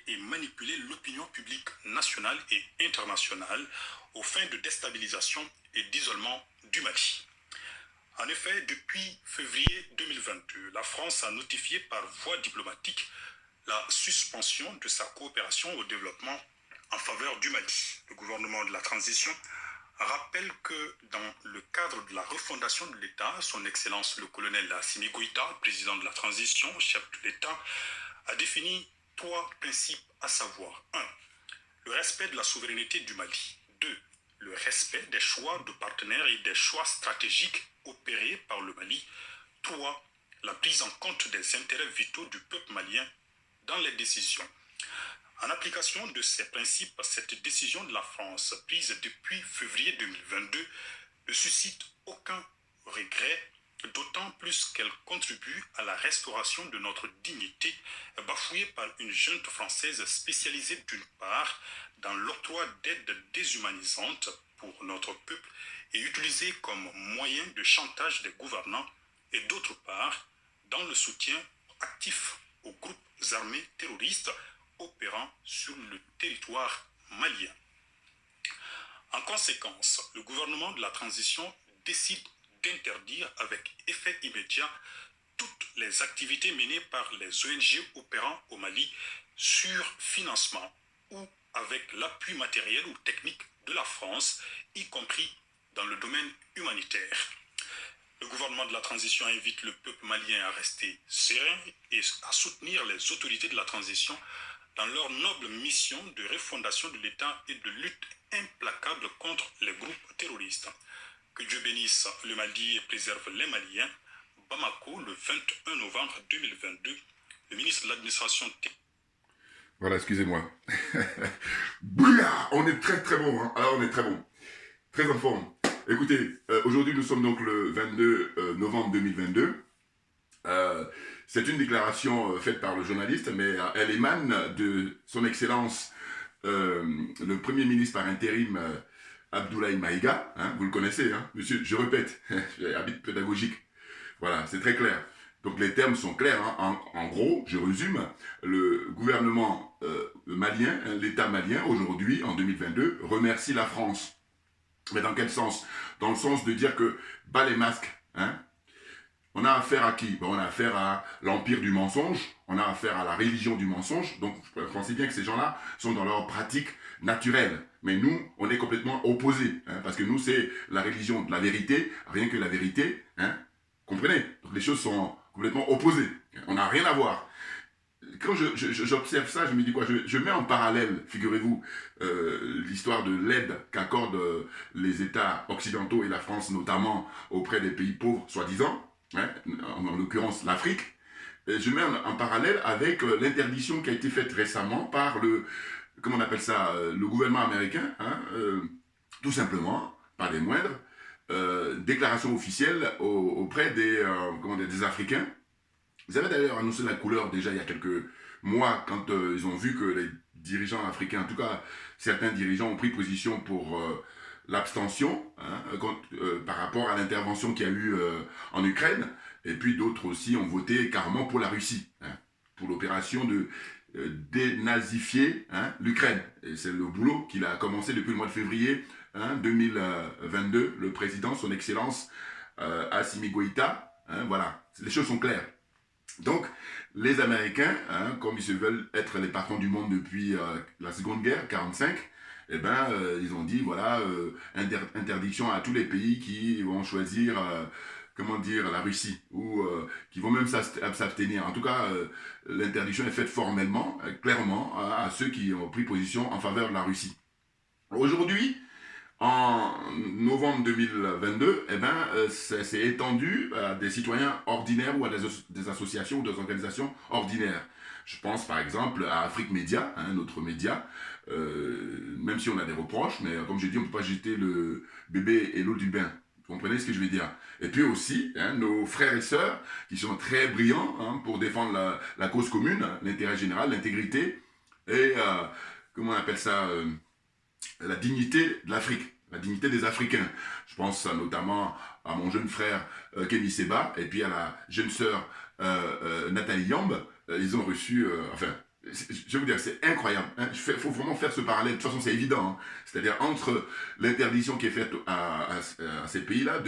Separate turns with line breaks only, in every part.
et manipuler l'opinion publique nationale et internationale aux fins de déstabilisation et d'isolement du Mali. En effet, depuis février 2022, la France a notifié par voie diplomatique la suspension de sa coopération au développement en faveur du Mali. Le gouvernement de la transition rappelle que dans le cadre de la refondation de l'État, son Excellence le colonel Assimi Goïta, président de la transition, chef de l'État, a défini 3 principes, à savoir 1. Le respect de la souveraineté du Mali. 2. Le respect des choix de partenaires et des choix stratégiques opérés par le Mali. 3. La prise en compte des intérêts vitaux du peuple malien dans les décisions. En application de ces principes, cette décision de la France, prise depuis février 2022, ne suscite aucun regret, d'autant plus qu'elle contribue à la restauration de notre dignité, bafouée par une junte française spécialisée d'une part dans l'octroi d'aides déshumanisantes pour notre peuple et utilisée comme moyen de chantage des gouvernants, et d'autre part dans le soutien actif aux groupes armés terroristes opérant sur le territoire malien. En conséquence, le gouvernement de la transition décide d'interdire avec effet immédiat toutes les activités menées par les ONG opérant au Mali sur financement ou avec l'appui matériel ou technique de la France, y compris dans le domaine humanitaire. Le gouvernement de la transition invite le peuple malien à rester serein et à soutenir les autorités de la transition dans leur noble mission de refondation de l'État et de lutte implacable contre les groupes terroristes. Que Dieu bénisse le Mali et préserve les Maliens. Bamako, le 21 novembre 2022, le ministre de l'administration...
Voilà, excusez-moi. Bouya, on est très très bon, hein. Alors on est très bon, très en forme. Écoutez, aujourd'hui nous sommes donc le 22 novembre 2022. C'est une déclaration faite par le journaliste, mais elle émane de son excellence, le premier ministre par intérim, Abdoulaye Maïga. Hein, vous le connaissez, hein, monsieur, je répète, habit pédagogique. Voilà, c'est très clair. Donc les termes sont clairs. Hein. En gros, je résume, le gouvernement malien, l'État malien, aujourd'hui, en 2022, remercie la France. Mais dans quel sens? Dans le sens de dire que, bas les masques, hein. On a affaire à qui? On a affaire à l'empire du mensonge, on a affaire à la religion du mensonge, donc je pensais bien que ces gens-là sont dans leur pratique naturelle. Mais nous, on est complètement opposés, hein, parce que nous, c'est la religion de la vérité, rien que la vérité, hein, comprenez? Donc les choses sont complètement opposées, on n'a rien à voir. Quand j'observe ça, je me dis quoi? Je mets en parallèle, figurez-vous, l'histoire de l'aide qu'accordent les États occidentaux et la France, notamment auprès des pays pauvres, soi-disant, hein, en l'occurrence l'Afrique. Je mets en parallèle avec l'interdiction qui a été faite récemment par le, comment on appelle ça, le gouvernement américain, hein, tout simplement, pas des moindres, déclaration officielle auprès des, des Africains. Ils avaient d'ailleurs annoncé la couleur déjà il y a quelques mois quand ils ont vu que les dirigeants africains, en tout cas certains dirigeants ont pris position pour l'abstention, hein, par rapport à l'intervention qu'il y a eu en Ukraine, et puis d'autres aussi ont voté carrément pour la Russie, hein, pour l'opération de dénazifier, hein, l'Ukraine. Et c'est le boulot qu'il a commencé depuis le mois de février, hein, 2022, le président, son excellence Assimi Goïta, hein, voilà, les choses sont claires. Donc, les Américains, hein, comme ils se veulent être les patrons du monde depuis la Seconde Guerre, 1945, eh ben, ils ont dit, voilà, interdiction à tous les pays qui vont choisir, comment dire, la Russie, ou qui vont même s'abstenir. En tout cas, l'interdiction est faite formellement, clairement, à ceux qui ont pris position en faveur de la Russie. Aujourd'hui, en novembre 2022, eh ben, c'est étendu à des citoyens ordinaires ou à des associations ou des organisations ordinaires. Je pense par exemple à Afrique Média, hein, notre média, même si on a des reproches, mais comme je dis, on ne peut pas jeter le bébé et l'eau du bain. Vous comprenez ce que je veux dire? Et puis aussi, hein, nos frères et sœurs qui sont très brillants, hein, pour défendre la cause commune, l'intérêt général, l'intégrité et, comment on appelle ça, la dignité de l'Afrique, la dignité des Africains. Je pense notamment à mon jeune frère Kenny Seba et puis à la jeune sœur Nathalie Yamb. Ils ont reçu, enfin, Je vais vous dire, c'est incroyable. Il faut vraiment faire ce parallèle. De toute façon, c'est évident. Hein. C'est-à-dire entre l'interdiction qui est faite à ces pays-là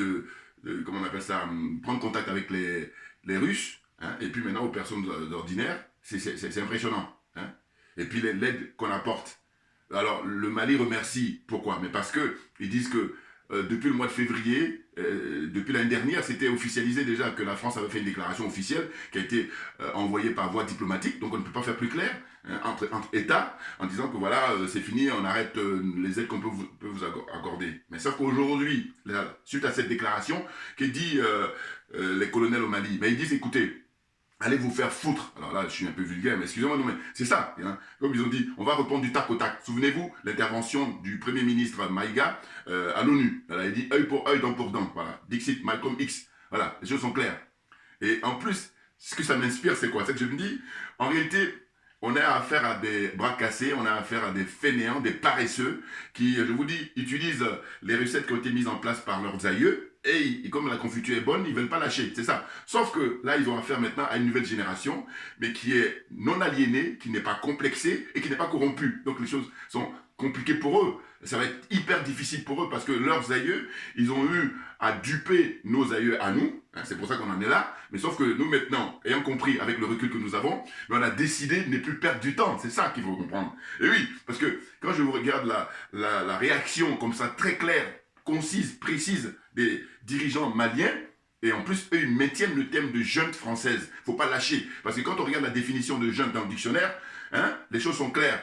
comment on appelle ça, prendre contact avec les Russes, hein, et puis maintenant aux personnes ordinaires, c'est impressionnant. Hein. Et puis l'aide qu'on apporte. Alors, le Mali remercie. Pourquoi? Mais parce que ils disent que depuis le mois de février, depuis l'année dernière, c'était officialisé déjà que la France avait fait une déclaration officielle qui a été envoyée par voie diplomatique. Donc, on ne peut pas faire plus clair hein, entre États en disant que voilà, c'est fini, on arrête les aides qu'on peut vous accorder. Mais sauf qu'aujourd'hui, suite à cette déclaration, qui dit les colonels au Mali, mais ils disent écoutez, allez vous faire foutre. Alors là, je suis un peu vulgaire, mais excusez-moi, non, mais c'est ça. Hein. Comme ils ont dit, on va répondre du tac au tac. Souvenez-vous, l'intervention du Premier ministre Maïga à l'ONU. Il a dit œil pour œil, dent pour dent. Voilà. Dixit, Malcolm X. Voilà, les choses sont claires. Et en plus, ce que ça m'inspire, c'est quoi? C'est que je me dis, en réalité, on a affaire à des bras cassés, on a affaire à des fainéants, des paresseux, qui, je vous dis, utilisent les recettes qui ont été mises en place par leurs aïeux, et comme la confiture est bonne, ils ne veulent pas lâcher, c'est ça. Sauf que là, ils ont affaire maintenant à une nouvelle génération, mais qui est non aliénée, qui n'est pas complexée et qui n'est pas corrompue. Donc les choses sont compliquées pour eux. Ça va être hyper difficile pour eux parce que leurs aïeux, ils ont eu à duper nos aïeux à nous. Hein, c'est pour ça qu'on en est là. Mais sauf que nous maintenant, ayant compris avec le recul que nous avons, on a décidé de ne plus perdre du temps. C'est ça qu'il faut comprendre. Et oui, parce que quand je vous regarde la réaction comme ça, très claire, concise, précise des dirigeants maliens, et en plus, eux, ils maintiennent le thème de junte française. Il ne faut pas lâcher. Parce que quand on regarde la définition de junte dans le dictionnaire, hein, les choses sont claires.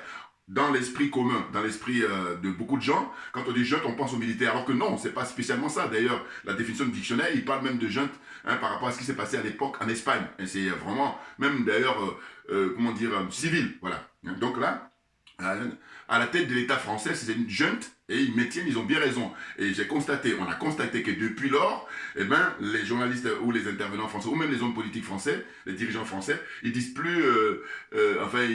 Dans l'esprit commun, dans l'esprit de beaucoup de gens, quand on dit junte, on pense aux militaires. Alors que non, c'est pas spécialement ça. D'ailleurs, la définition du dictionnaire, il parle même de junte hein, par rapport à ce qui s'est passé à l'époque en Espagne. Et c'est vraiment, même d'ailleurs, comment dire, civil. Voilà. Donc là, à la tête de l'État français, c'est une junte et ils maintiennent, ils ont bien raison. Et on a constaté que depuis lors, eh ben, les journalistes ou les intervenants français, ou même les hommes politiques français, les dirigeants français, ils disent plus, enfin,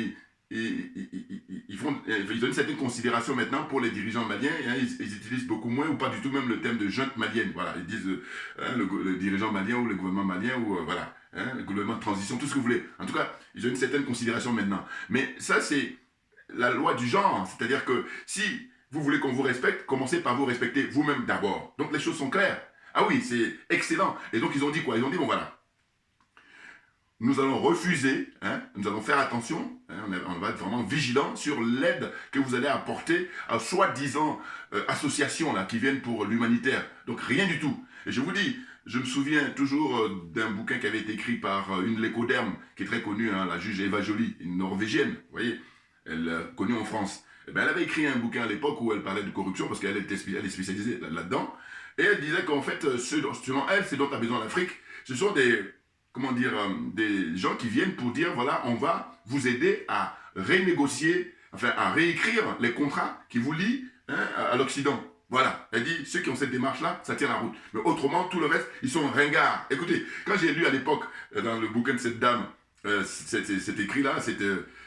ils donnent une certaine considération maintenant pour les dirigeants maliens, hein, ils utilisent beaucoup moins ou pas du tout même le terme de junte malienne. Voilà, ils disent hein, le dirigeant malien ou le gouvernement malien ou voilà, hein, le gouvernement de transition, tout ce que vous voulez. En tout cas, ils ont une certaine considération maintenant. Mais ça, c'est la loi du genre, c'est-à-dire que si vous voulez qu'on vous respecte, commencez par vous respecter vous-même d'abord. Donc les choses sont claires. Ah oui, c'est excellent. Et donc ils ont dit quoi? Ils ont dit, bon voilà, nous allons refuser, hein, nous allons faire attention, hein, on va être vraiment vigilant sur l'aide que vous allez apporter à soi-disant associations là, qui viennent pour l'humanitaire. Donc rien du tout. Et je vous dis, je me souviens toujours d'un bouquin qui avait été écrit par une lécoderme qui est très connue, hein, la juge Eva Joly, une norvégienne, vous voyez, elle connue en France. Eh ben, elle avait écrit un bouquin à l'époque où elle parlait de corruption parce qu'elle est spécialisée là-dedans. Et elle disait qu'en fait, selon elle, c'est dont a besoin l'Afrique, ce sont des gens qui viennent pour dire, voilà, on va vous aider à renégocier, enfin, à réécrire les contrats qui vous lient hein, à l'Occident. Voilà, elle dit, ceux qui ont cette démarche-là, ça tient la route. Mais autrement, tout le reste, ils sont ringards. Écoutez, quand j'ai lu à l'époque, dans le bouquin de cette dame, cet écrit-là, cette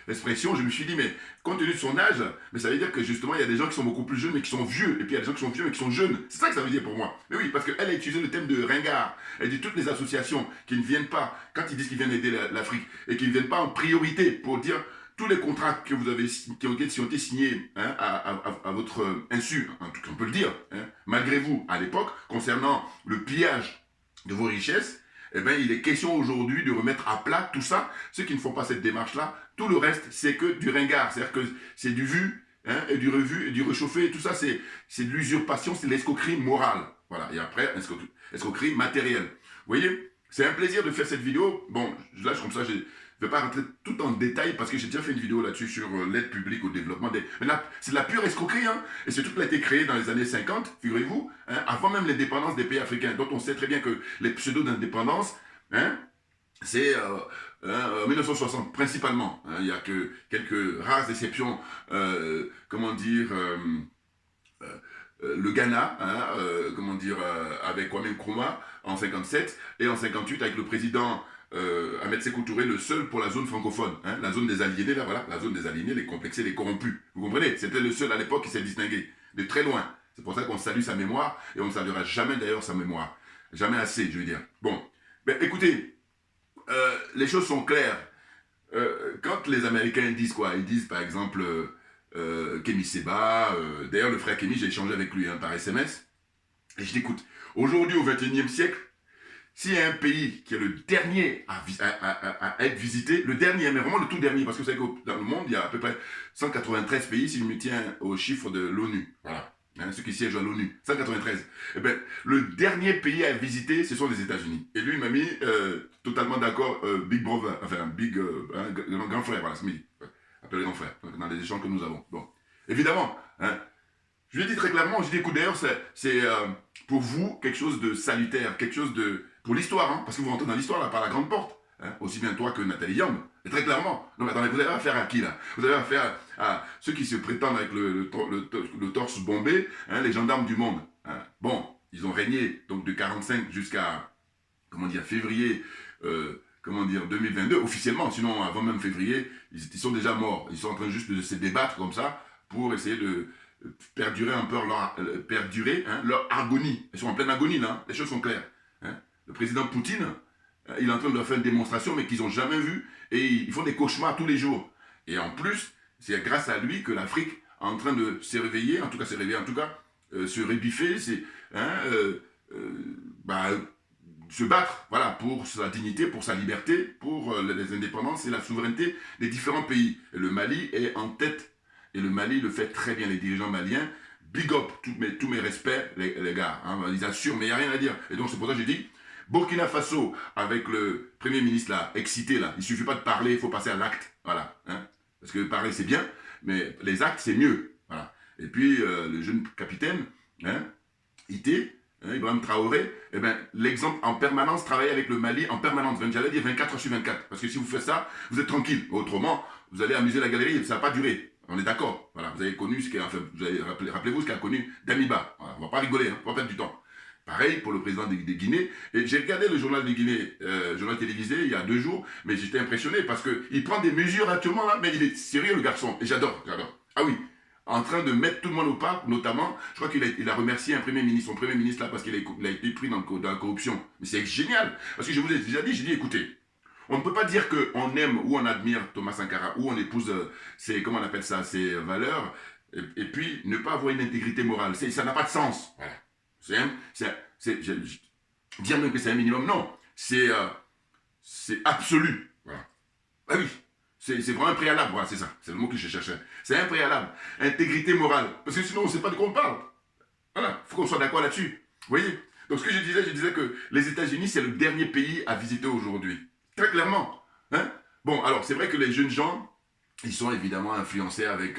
expression, je me suis dit, mais compte tenu de son âge, mais ça veut dire que justement, il y a des gens qui sont beaucoup plus jeunes, mais qui sont vieux, et puis il y a des gens qui sont vieux, mais qui sont jeunes. C'est ça que ça veut dire pour moi. Mais oui, parce qu'elle a utilisé le thème de ringard. Elle dit toutes les associations qui ne viennent pas, quand ils disent qu'ils viennent aider l'Afrique, et qui ne viennent pas en priorité pour dire tous les contrats que vous avez, qui ont été signés hein, à votre insu, en tout cas, on peut le dire, hein, malgré vous, à l'époque, concernant le pillage de vos richesses, eh bien, il est question aujourd'hui de remettre à plat tout ça. Ceux qui ne font pas cette démarche-là, tout le reste, c'est que du ringard. C'est-à-dire que c'est du vu, hein, et du revu, et du réchauffé. Et tout ça, c'est de l'usurpation, c'est de l'escroquerie morale. Voilà. Et après, escroquerie matérielle. Vous voyez, c'est un plaisir de faire cette vidéo. Bon, là, comme ça, je ne vais pas rentrer tout en détail parce que j'ai déjà fait une vidéo là-dessus sur l'aide publique au développement. Mais là, c'est de la pure escroquerie. Hein, et surtout qu'elle a été créée dans les années 50, figurez-vous, hein, avant même l'indépendance des pays africains. Donc on sait très bien que les pseudos d'indépendance, hein, c'est en 1960 principalement. Hein, il n'y a que quelques rares exceptions, comment dire... le Ghana, hein, comment dire, avec Kwame Nkrumah en 57 et en 58 avec le président Ahmed Sékou Touré, le seul pour la zone francophone, hein, la zone des aliénés, là voilà, la zone des aliénés, les complexés, les corrompus. Vous comprenez? C'était le seul à l'époque qui s'est distingué, de très loin. C'est pour ça qu'on salue sa mémoire et on ne saluera jamais d'ailleurs sa mémoire. Jamais assez, je veux dire. Bon, ben écoutez, les choses sont claires. quand les Américains disent quoi? Ils disent par exemple Kémy Seba, d'ailleurs le frère Kémy, j'ai échangé avec lui par SMS, et je l'écoute. Aujourd'hui, au XXIe siècle, s'il y a un pays qui est le dernier à être visité, le dernier, mais vraiment le tout dernier, parce que vous savez que dans le monde, il y a à peu près 193 pays, si je me tiens au chiffre de l'ONU. Voilà. Hein, ceux qui siègent à l'ONU, 193. Eh bien, le dernier pays à visiter, ce sont les États-Unis. Et lui, il m'a mis totalement d'accord, Big Brother, enfin, Big, grand frère, voilà, c'est mis. Appelé grand frère, dans les échanges que nous avons. Bon. Évidemment, hein, je lui ai dit très clairement, je lui ai dit, écoute, d'ailleurs, c'est pour vous quelque chose de salutaire, quelque chose de... Pour l'histoire, hein, parce que vous rentrez dans l'histoire, là, par la grande porte. Hein, aussi bien toi que Nathalie Yamb. Et très clairement. Non, mais attendez, vous avez affaire à qui, là? Vous avez affaire à ceux qui se prétendent avec le torse bombé, hein, les gendarmes du monde. Hein. Bon, ils ont régné, donc, de 45 jusqu'à, comment dire, février... 2022, officiellement, sinon avant même février, ils sont déjà morts. Ils sont en train juste de se débattre comme ça pour essayer de perdurer un peu leur agonie. Ils sont en pleine agonie là, les choses sont claires. Hein. Le président Poutine, il est en train de leur faire une démonstration, mais qu'ils n'ont jamais vue, et ils font des cauchemars tous les jours. Et en plus, c'est grâce à lui que l'Afrique est en train de se réveiller, se rebiffer, se battre, voilà, pour sa dignité, pour sa liberté, pour les indépendances et la souveraineté des différents pays. Et le Mali est en tête. Et le Mali le fait très bien, les dirigeants maliens. Big up, tous mes respects, les gars. Hein, ils assurent, mais il n'y a rien à dire. Et donc, c'est pour ça que j'ai dit, Burkina Faso, avec le Premier ministre là, excité là, il ne suffit pas de parler, il faut passer à l'acte. Voilà. Hein, parce que parler, c'est bien, mais les actes, c'est mieux. Voilà. Et puis, le jeune capitaine, hein, Ibrahim Traoré, eh ben, l'exemple en permanence, travailler avec le Mali en permanence, j'allais dire 24 heures sur 24, parce que si vous faites ça, vous êtes tranquille. Autrement, vous allez amuser la galerie et ça ne va pas durer. On est d'accord. Voilà, vous avez connu ce qui a, enfin, rappelez-vous ce qu'a connu Damiba. Voilà, on ne va pas rigoler, hein, on va perdre du temps. Pareil pour le président de Guinée. Et j'ai regardé le journal de Guinée, journal télévisé, il y a 2 jours, mais j'étais impressionné parce qu'il prend des mesures actuellement là, mais il est sérieux le garçon. Et j'adore. Ah oui, en train de mettre tout le monde au pas, notamment, je crois qu'il a remercié son premier ministre là, parce qu'il a été pris dans la corruption. Mais c'est génial, parce que je vous ai déjà dit, j'ai dit, écoutez, on ne peut pas dire qu'on aime ou on admire Thomas Sankara, ou on épouse ses valeurs, et puis ne pas avoir une intégrité morale. Ça n'a pas de sens. Voilà. Dire même que c'est un minimum, non. C'est absolu. Voilà. Ah oui. C'est vraiment un préalable, voilà, c'est ça, c'est le mot que je cherchais. C'est un préalable, intégrité morale, parce que sinon on ne sait pas de quoi on parle. Voilà, il faut qu'on soit d'accord là-dessus. Vous voyez? Donc ce que je disais que les États-Unis, c'est le dernier pays à visiter aujourd'hui. Très clairement. Hein? Bon, alors c'est vrai que les jeunes gens, ils sont évidemment influencés avec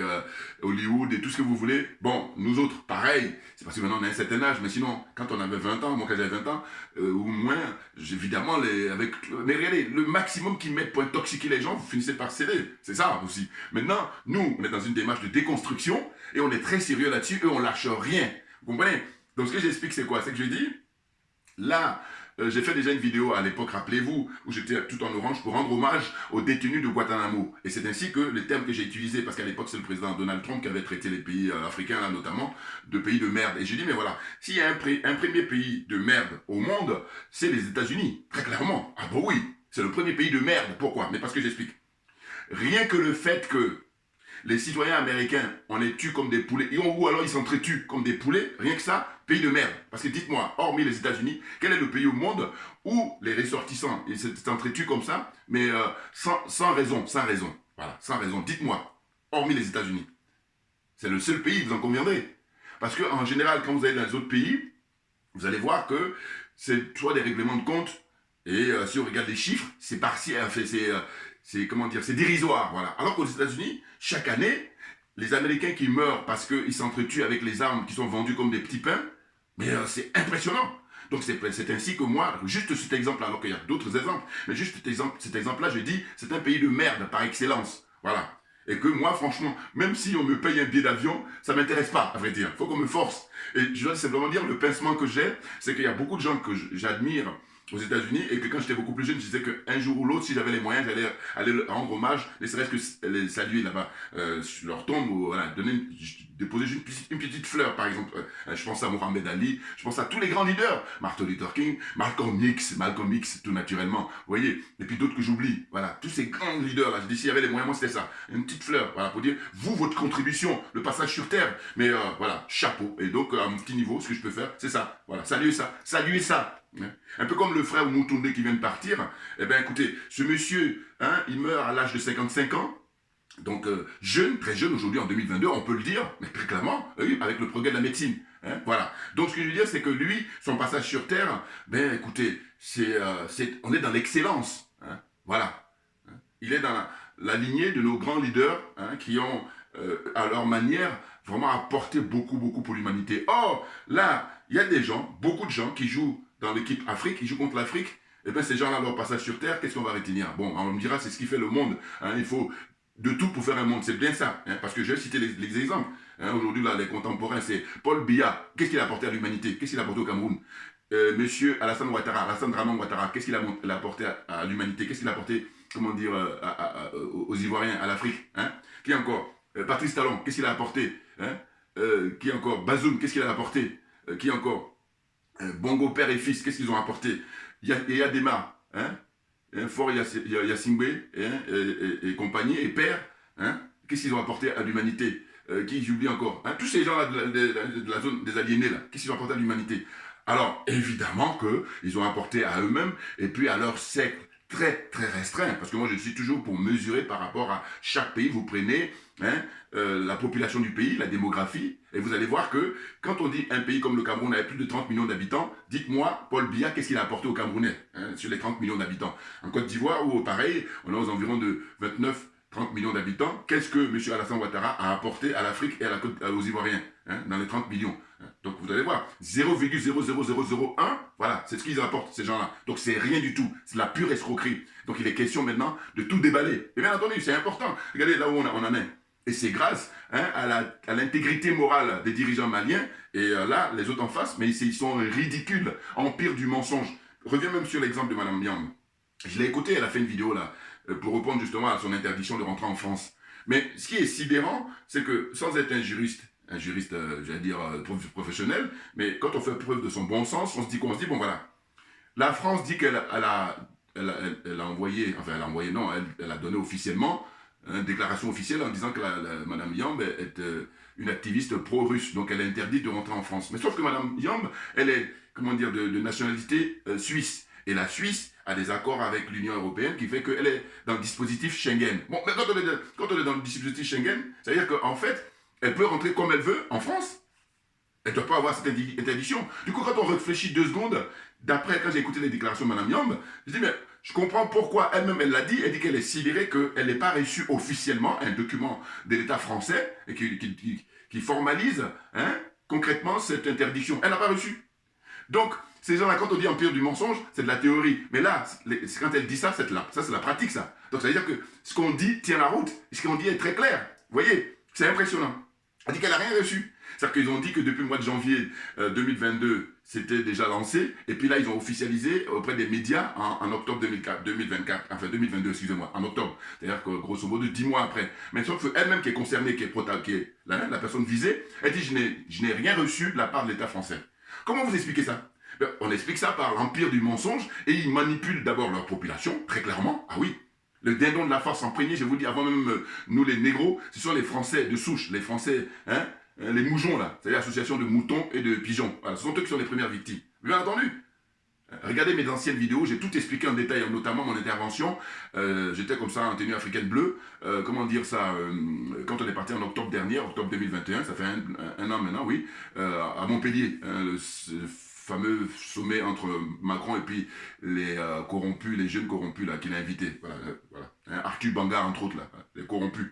Hollywood et tout ce que vous voulez. Bon, nous autres, pareil. C'est parce que maintenant on a un certain âge, mais sinon, quand on avait 20 ans, moi quand j'avais 20 ans, ou moins, évidemment, mais regardez, le maximum qu'ils mettent pour intoxiquer les gens, vous finissez par céder. C'est ça aussi. Maintenant, nous, on est dans une démarche de déconstruction, et on est très sérieux là-dessus, et on lâche rien. Vous comprenez? Donc ce que j'explique, c'est quoi? C'est que je dis, là, j'ai fait déjà une vidéo à l'époque, rappelez-vous, où j'étais tout en orange pour rendre hommage aux détenus de Guantanamo. Et c'est ainsi que les termes que j'ai utilisés, parce qu'à l'époque c'est le président Donald Trump qui avait traité les pays africains, là, notamment, de pays de merde. Et j'ai dit, mais voilà, s'il y a un premier pays de merde au monde, c'est les États-Unis, très clairement. Ah bon oui, c'est le premier pays de merde. Pourquoi? Mais parce que j'explique. Rien que le fait que les citoyens américains, on les tue comme des poulets, ou alors ils s'entretuent comme des poulets, rien que ça, pays de merde. Parce que dites-moi, hormis les États-Unis, quel est le pays au monde où les ressortissants, ils s'entretuent comme ça, mais sans raison. Voilà, sans raison. Dites-moi, hormis les États-Unis. C'est le seul pays, vous en conviendrez. Parce qu'en général, quand vous allez dans les autres pays, vous allez voir que c'est soit des règlements de compte, et si on regarde les chiffres, c'est c'est dérisoire, voilà. Alors qu'aux États-Unis, chaque année, les Américains qui meurent parce qu'ils s'entretuent avec les armes qui sont vendues comme des petits pains, mais c'est impressionnant. Donc c'est ainsi que moi, juste cet exemple, alors qu'il y a d'autres exemples, mais juste cet exemple-là, je dis, c'est un pays de merde par excellence, voilà. Et que moi, franchement, même si on me paye un billet d'avion, ça ne m'intéresse pas, à vrai dire. Il faut qu'on me force. Et je dois simplement dire, le pincement que j'ai, c'est qu'il y a beaucoup de gens que j'admire aux États-Unis, et que quand j'étais beaucoup plus jeune, je disais qu'un jour ou l'autre, si j'avais les moyens, j'allais aller rendre hommage, ne serait-ce que les saluer là-bas, leur tombe, ou voilà, donner déposer juste une petite fleur, par exemple. Je pense à Mohamed Ali, je pense à tous les grands leaders. Martin Luther King, Malcolm X, tout naturellement. Vous voyez, et puis d'autres que j'oublie. Voilà, tous ces grands leaders-là. Je dis, s'il y avait les moyens, moi, c'était ça. Une petite fleur, voilà, pour dire, vous, votre contribution, le passage sur Terre. Mais voilà, chapeau. Et donc, à mon petit niveau, ce que je peux faire, c'est ça. Voilà, saluer ça. Saluer ça. Un peu comme le frère Moutoundé qui vient de partir. Eh bien, écoutez, ce monsieur, il meurt à l'âge de 55 ans. Donc, jeune, très jeune aujourd'hui en 2022, on peut le dire, mais très clairement, oui, avec le progrès de la médecine. Voilà. Donc, ce que je veux dire, c'est que lui, son passage sur Terre, ben écoutez, on est dans l'excellence. Voilà. Il est dans la lignée de nos grands leaders qui ont, à leur manière, vraiment apporté beaucoup, beaucoup pour l'humanité. Or, là, il y a des gens, beaucoup de gens qui jouent dans l'équipe Afrique, qui jouent contre l'Afrique. Eh bien, ces gens-là, leur passage sur Terre, qu'est-ce qu'on va retenir? Bon, on me dira, c'est ce qui fait le monde. Il faut de tout pour faire un monde, c'est bien ça, parce que je vais citer les exemples. Aujourd'hui, là, les contemporains, c'est Paul Biya. Qu'est-ce qu'il a apporté à l'humanité? Qu'est-ce qu'il a apporté au Cameroun? Monsieur Alassane Draman Ouattara, qu'est-ce qu'il a apporté à l'humanité? Qu'est-ce qu'il a apporté, comment dire, aux Ivoiriens, à l'Afrique? Qui encore? Patrice Talon, qu'est-ce qu'il a apporté? Qui encore? Bazoum, qu'est-ce qu'il a apporté? Qui encore? Bongo, père et fils, qu'est-ce qu'ils ont apporté? Yadema, Fort Yassingbe et compagnie, et père, qu'est-ce qu'ils ont apporté à l'humanité? Qui j'oublie encore? Tous ces gens-là de la zone des aliénés, là, qu'est-ce qu'ils ont apporté à l'humanité? Alors, évidemment qu'ils ont apporté à eux-mêmes et puis à leur siècle très, très restreint. Parce que moi, je suis toujours pour mesurer par rapport à chaque pays. Vous prenez la population du pays, la démographie, et vous allez voir que quand on dit un pays comme le Cameroun avec plus de 30 millions d'habitants, dites-moi, Paul Biya, qu'est-ce qu'il a apporté aux Camerounais sur les 30 millions d'habitants? En Côte d'Ivoire, où pareil, on est aux environs de 30 millions d'habitants. Qu'est-ce que M. Alassane Ouattara a apporté à l'Afrique et aux Ivoiriens dans les 30 millions? Donc vous allez voir, 0,00001, voilà, c'est ce qu'ils apportent, ces gens-là. Donc c'est rien du tout, c'est la pure escroquerie. Donc il est question maintenant de tout déballer. Et bien entendu, c'est important. Regardez là où on en est. Et c'est grâce à l'intégrité morale des dirigeants maliens. Et là, les autres en face, mais ils sont ridicules, empire du mensonge. Reviens même sur l'exemple de Mme Biam. Je l'ai écouté, elle a fait une vidéo là, pour répondre justement à son interdiction de rentrer en France. Mais ce qui est sidérant, c'est que sans être un juriste, j'allais dire, professionnel, mais quand on fait preuve de son bon sens, on se dit bon voilà, la France dit qu'elle a envoyé, enfin elle a envoyé, non, elle a donné officiellement une déclaration officielle en disant que Mme Yamb est une activiste pro-russe, donc elle est interdite de rentrer en France. Mais sauf que Mme Yamb, elle est, comment dire, de nationalité suisse. Et la Suisse a des accords avec l'Union européenne qui fait qu'elle est dans le dispositif Schengen. Bon, mais quand on est dans le dispositif Schengen, ça veut dire qu'en fait, elle peut rentrer comme elle veut en France. Elle ne doit pas avoir cette interdiction. Du coup, quand on réfléchit 2 secondes, d'après, quand j'ai écouté les déclarations de Mme Yamb, je dis, mais je comprends pourquoi elle-même, elle l'a dit. Elle dit qu'elle est sidérée, qu'elle n'est pas reçue officiellement un document de l'État français et qui formalise concrètement cette interdiction. Elle n'a pas reçu. Donc, ces gens-là, quand on dit empire du mensonge, c'est de la théorie. Mais là, quand elle dit ça, c'est la pratique, ça. Donc, ça veut dire que ce qu'on dit tient la route. Ce qu'on dit est très clair. Vous voyez, c'est impressionnant. Elle dit qu'elle n'a rien reçu. C'est-à-dire qu'ils ont dit que depuis le mois de janvier 2022, c'était déjà lancé. Et puis là, ils ont officialisé auprès des médias en octobre 2024. Enfin, 2022, excusez-moi, en octobre. C'est-à-dire que, grosso modo, 10 mois après. Mais sauf qu'elle-même qui est concernée, qui est la personne visée, elle dit « Je n'ai rien reçu de la part de l'État français ». Comment vous expliquez ça? On explique ça par l'empire du mensonge et ils manipulent d'abord leur population, très clairement. Ah oui, le dindon de la force en premier, je vous dis, avant même nous les négros, ce sont les Français de souche, les Français, les moujons là, c'est-à-dire l'association de moutons et de pigeons. Voilà, ce sont eux qui sont les premières victimes. Bien entendu. Regardez mes anciennes vidéos, j'ai tout expliqué en détail, notamment mon intervention. J'étais comme ça en tenue africaine bleue. Comment dire ça quand on est parti en octobre dernier, octobre 2021, ça fait un an maintenant, oui, à Montpellier, le fameux sommet entre Macron et puis les corrompus, les jeunes corrompus là qu'il a invités. Voilà. Arthur Banga entre autres là, les corrompus.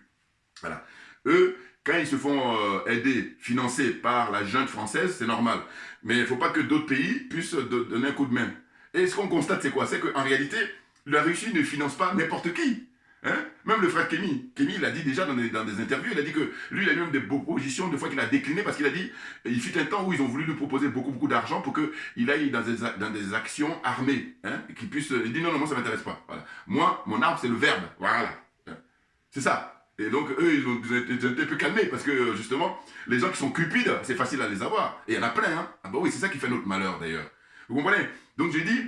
Voilà. Eux, quand ils se font aider, financer par la junte française, c'est normal. Mais il ne faut pas que d'autres pays puissent donner un coup de main. Et ce qu'on constate, c'est quoi? C'est qu'en réalité, la Russie ne finance pas n'importe qui. Même le frère Kémy, il a dit déjà dans des interviews, il a dit que lui, il a eu même des propositions, des fois qu'il a décliné, parce qu'il a dit, il fut un temps où ils ont voulu lui proposer beaucoup d'argent pour qu'il aille dans des actions armées, et qu'il puisse, il dit non, moi ça ne m'intéresse pas. Voilà. Moi, mon arme, c'est le verbe. Voilà. C'est ça. Et donc, eux, ils ont été un peu calmés parce que, justement, les gens qui sont cupides, c'est facile à les avoir. Et il y en a plein, hein. Ah bah oui, c'est ça qui fait notre malheur, d'ailleurs. Vous comprenez? Donc, j'ai dit,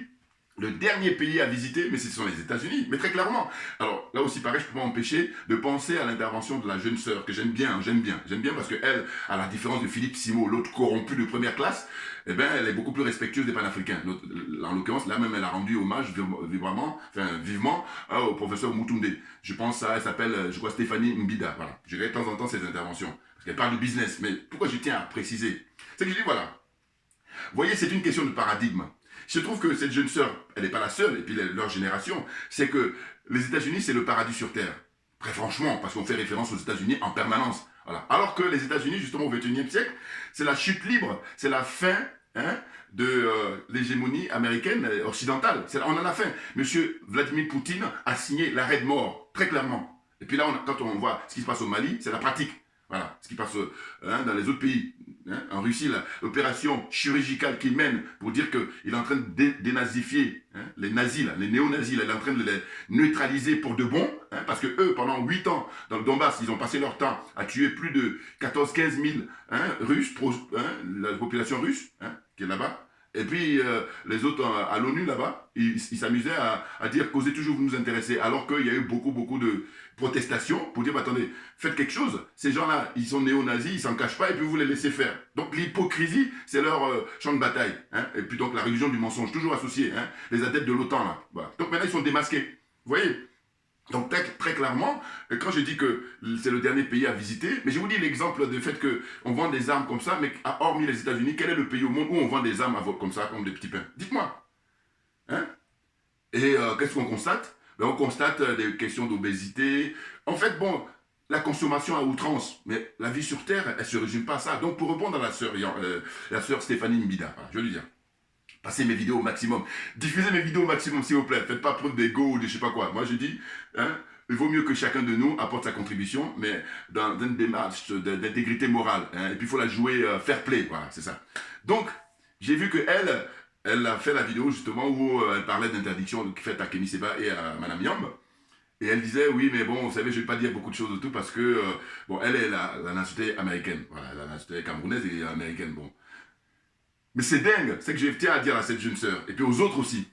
le dernier pays à visiter, mais ce sont les États-Unis, mais très clairement. Alors, là aussi, pareil, je ne peux pas m'empêcher de penser à l'intervention de la jeune sœur, que j'aime bien, j'aime bien. J'aime bien parce qu'elle, à la différence de Philippe Simo, l'autre corrompu de première classe, eh ben, elle est beaucoup plus respectueuse des panafricains. En l'occurrence, là même, elle a rendu hommage vivement au professeur Moutounde. Je pense à, elle s'appelle, je crois, Stéphanie Mbida. Voilà. Je regarde de temps en temps ses interventions. Parce qu'elle parle de business. Mais pourquoi je tiens à préciser? C'est que je dis, voilà. Vous voyez, c'est une question de paradigme. Je trouve que cette jeune sœur, elle n'est pas la seule, et puis leur génération, c'est que les États-Unis, c'est le paradis sur Terre. Très franchement, parce qu'on fait référence aux États-Unis en permanence. Voilà. Alors que les États-Unis, justement, au XXIe siècle, c'est la chute libre, c'est la fin de l'hégémonie américaine occidentale. On en a fin. Monsieur Vladimir Poutine a signé l'arrêt de mort, très clairement. Et puis là, quand on voit ce qui se passe au Mali, c'est la pratique. Voilà, ce qui passe dans les autres pays. En Russie, l'opération chirurgicale qu'il mène pour dire qu'il est en train de dénazifier les nazis, les néo-nazis, il est en train de les neutraliser pour de bon, parce que eux, pendant 8 ans, dans le Donbass, ils ont passé leur temps à tuer plus de 14-15 000 Russes, la population russe qui est là-bas. Et puis, les autres à l'ONU, là-bas, ils s'amusaient à dire qu'osez toujours vous nous intéresser, alors qu'il y a eu beaucoup de protestations pour dire, bah, attendez, faites quelque chose. Ces gens-là, ils sont néo-nazis, ils s'en cachent pas, et puis vous les laissez faire. Donc, l'hypocrisie, c'est leur champ de bataille. Et puis, donc, la religion du mensonge, toujours associée. Les adeptes de l'OTAN, là. Voilà. Donc, maintenant, ils sont démasqués. Vous voyez? Donc très clairement, quand je dis que c'est le dernier pays à visiter, mais je vous dis l'exemple du fait qu'on vend des armes comme ça, mais hormis les États-Unis, quel est le pays au monde où on vend des armes comme ça, comme des petits pains? Dites-moi. Et qu'est-ce qu'on constate? On constate des questions d'obésité. En fait, bon, la consommation à outrance, mais la vie sur Terre, elle ne se résume pas à ça. Donc pour répondre à la sœur Stéphanie Mbida, voilà, je vais lui dire. Passez mes vidéos au maximum. Diffusez mes vidéos au maximum, s'il vous plaît. Faites pas preuve d'ego ou de je sais pas quoi. Moi, je dis, il vaut mieux que chacun de nous apporte sa contribution, mais dans une démarche d'intégrité morale. Et puis, il faut la jouer fair play. Voilà, c'est ça. Donc, j'ai vu qu'elle, elle a fait la vidéo, justement, où elle parlait d'interdiction faite à Kémy Seba et à Madame Yamb. Et elle disait, oui, mais bon, vous savez, je ne vais pas dire beaucoup de choses de tout parce que, bon, elle est la nationalité américaine. Voilà, la nationalité camerounaise et américaine, bon. Mais c'est dingue, c'est que je tiens à dire à cette jeune sœur, et puis aux autres aussi.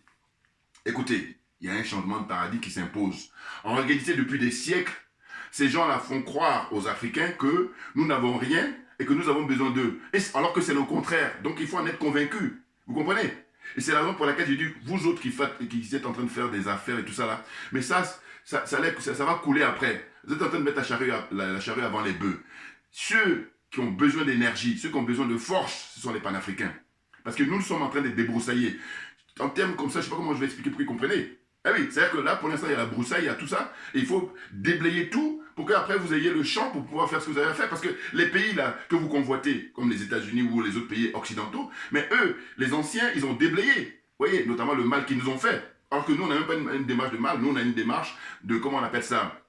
Écoutez, il y a un changement de paradigme qui s'impose. En réalité, depuis des siècles, ces gens-là font croire aux Africains que nous n'avons rien et que nous avons besoin d'eux. Alors que c'est le contraire. Donc il faut en être convaincu. Vous comprenez? Et c'est la raison pour laquelle j'ai dit, vous autres qui êtes en train de faire des affaires et tout ça là, mais ça va couler après. Vous êtes en train de mettre la charrue avant les bœufs. Ceux qui ont besoin d'énergie, ceux qui ont besoin de force, ce sont les panafricains. Parce que nous sommes en train de débroussailler. En termes comme ça, je ne sais pas comment je vais expliquer pour que vous compreniez. Ah oui, c'est-à-dire que là, pour l'instant, il y a la broussaille, il y a tout ça. Et il faut déblayer tout pour qu'après, vous ayez le champ pour pouvoir faire ce que vous avez à faire. Parce que les pays là que vous convoitez, comme les États-Unis ou les autres pays occidentaux, mais eux, les anciens, ils ont déblayé. Vous voyez, notamment le mal qu'ils nous ont fait. Alors que nous, on n'a même pas une démarche de mal. Nous, on a une démarche de, comment on appelle ça,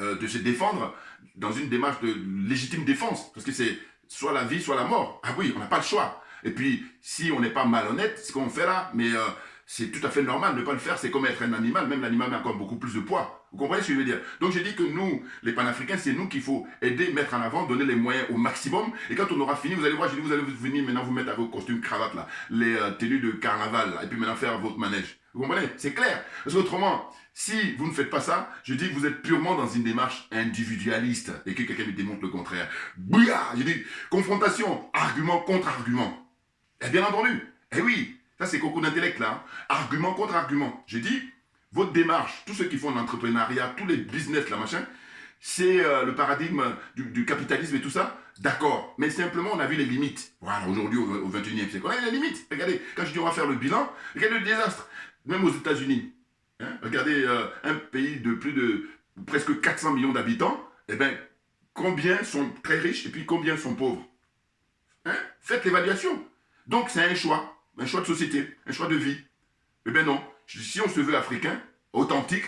de se défendre dans une démarche de légitime défense. Parce que c'est soit la vie, soit la mort. Ah oui, on n'a pas le choix. Et puis, si on n'est pas malhonnête, ce qu'on fait là, mais c'est tout à fait normal. Ne pas le faire, c'est comme être un animal. Même l'animal a encore beaucoup plus de poids. Vous comprenez ce que je veux dire? Donc, je dis que nous, les panafricains, c'est nous qu'il faut aider, mettre en avant, donner les moyens au maximum. Et quand on aura fini, vous allez voir, je dis, vous allez venir maintenant vous mettre à vos costumes, cravates, là, les tenues de carnaval, là, et puis maintenant faire votre manège. Vous comprenez? C'est clair. Parce qu'autrement, si vous ne faites pas ça, je dis que vous êtes purement dans une démarche individualiste et que quelqu'un me démontre le contraire. Bouya! Je dis, confrontation, argument contre argument. Et bien entendu, eh oui, ça c'est concours d'intellect là, argument contre argument. J'ai dit, votre démarche, tous ceux qui font l'entrepreneuriat, tous les business là, machin, c'est le paradigme du capitalisme et tout ça, d'accord. Mais simplement, on a vu les limites. Voilà, aujourd'hui, au 21e siècle, on a vu les limites. Regardez, quand je dis on va faire le bilan, regardez le désastre. Même aux États-Unis. Regardez un pays de plus de presque 400 millions d'habitants, eh bien, combien sont très riches et puis combien sont pauvres? Faites l'évaluation. Donc, c'est un choix de société, un choix de vie. Eh bien non, si on se veut africain, authentique,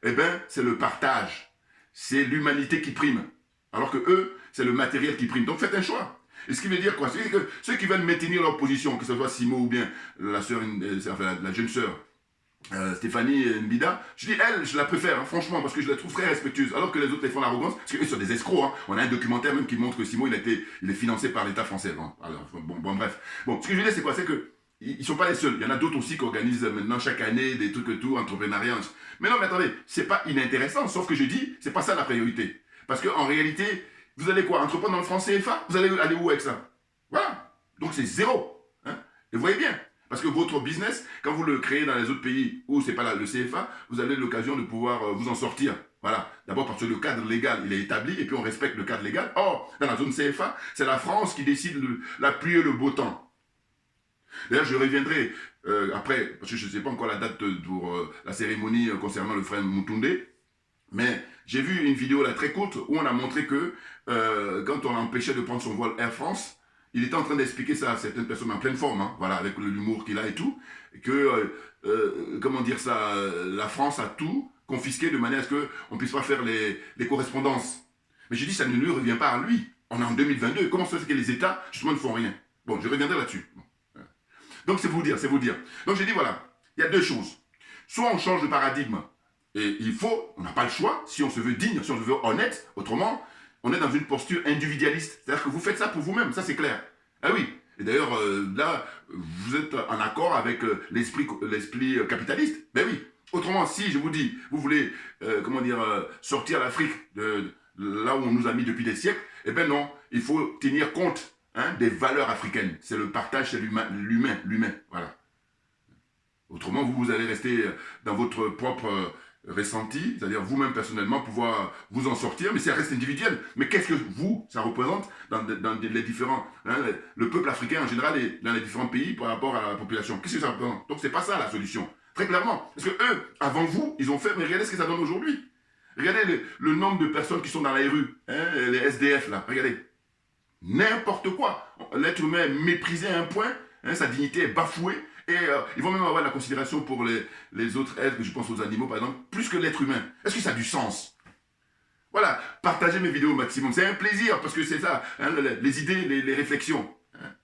eh bien, c'est le partage. C'est l'humanité qui prime. Alors que eux, c'est le matériel qui prime. Donc, faites un choix. Et ce qui veut dire quoi? C'est que ceux qui veulent maintenir leur position, que ce soit Simo ou bien la jeune sœur, Stéphanie Mbida, je dis elle, je la préfère, hein, franchement, parce que je la trouve très respectueuse, alors que les autres les font l'arrogance, parce qu'eux sont des escrocs. Hein. On a un documentaire même qui montre que Simon, il est financé par l'État français. Hein. Alors, bref. Bon, ce que je veux dire, c'est quoi? C'est que ils sont pas les seuls. Il y en a d'autres aussi qui organisent maintenant chaque année des trucs et tout, entrepreneuriat. Mais non, mais attendez, c'est pas inintéressant, sauf que je dis, c'est pas ça la priorité. Parce qu'en réalité, vous allez quoi? Entreprendre dans le franc CFA? Vous allez aller où avec ça? Voilà. Donc c'est zéro. Hein. Et vous voyez bien. Parce que votre business, quand vous le créez dans les autres pays où c'est pas le CFA, vous avez l'occasion de pouvoir vous en sortir. Voilà. D'abord parce que le cadre légal, il est établi et puis on respecte le cadre légal. Or, dans la zone CFA, c'est la France qui décide la pluie et le beau temps. D'ailleurs, je reviendrai après, parce que je ne sais pas encore la date pour la cérémonie concernant le frère Moutoundé, mais j'ai vu une vidéo là très courte où on a montré que quand on l'empêchait de prendre son vol Air France, il était en train d'expliquer ça à certaines personnes en pleine forme, hein, voilà, avec l'humour qu'il a et tout, et que, comment dire ça, la France a tout confisqué de manière à ce qu'on ne puisse pas faire les correspondances. Mais j'ai dit, ça ne lui revient pas à lui. On est en 2022, comment ça se fait que les États, justement, ne font rien? Bon, je reviendrai là-dessus. Bon. Donc c'est vous dire, c'est vous dire. Donc j'ai dit, voilà, il y a deux choses. Soit on change de paradigme, et on n'a pas le choix, si on se veut digne, si on se veut honnête, autrement, on est dans une posture individualiste. C'est-à-dire que vous faites ça pour vous-même, ça c'est clair. Ah oui, et d'ailleurs, là, vous êtes en accord avec l'esprit capitaliste. Ben oui. Autrement, si je vous dis, vous voulez, comment dire, sortir l'Afrique de là où on nous a mis depuis des siècles, eh ben non, il faut tenir compte des valeurs africaines. C'est le partage, c'est l'humain, voilà. Autrement, vous allez rester dans votre propre ressenti, c'est-à-dire vous-même personnellement pouvoir vous en sortir, mais ça reste individuel. Mais qu'est-ce que ça représente dans les différents... le peuple africain en général et dans les différents pays par rapport à la population. Qu'est-ce que ça représente? Donc c'est pas ça la solution. Très clairement. Parce que eux, avant vous, ils ont fait, mais regardez ce que ça donne aujourd'hui. Regardez le nombre de personnes qui sont dans les rues, les SDF là, regardez. N'importe quoi. L'être humain est méprisé à un point, sa dignité est bafouée, et ils vont même avoir la considération pour les autres êtres, je pense aux animaux par exemple, plus que l'être humain. Est-ce que ça a du sens? Voilà, partagez mes vidéos au maximum. C'est un plaisir, parce que c'est ça, les idées, les réflexions.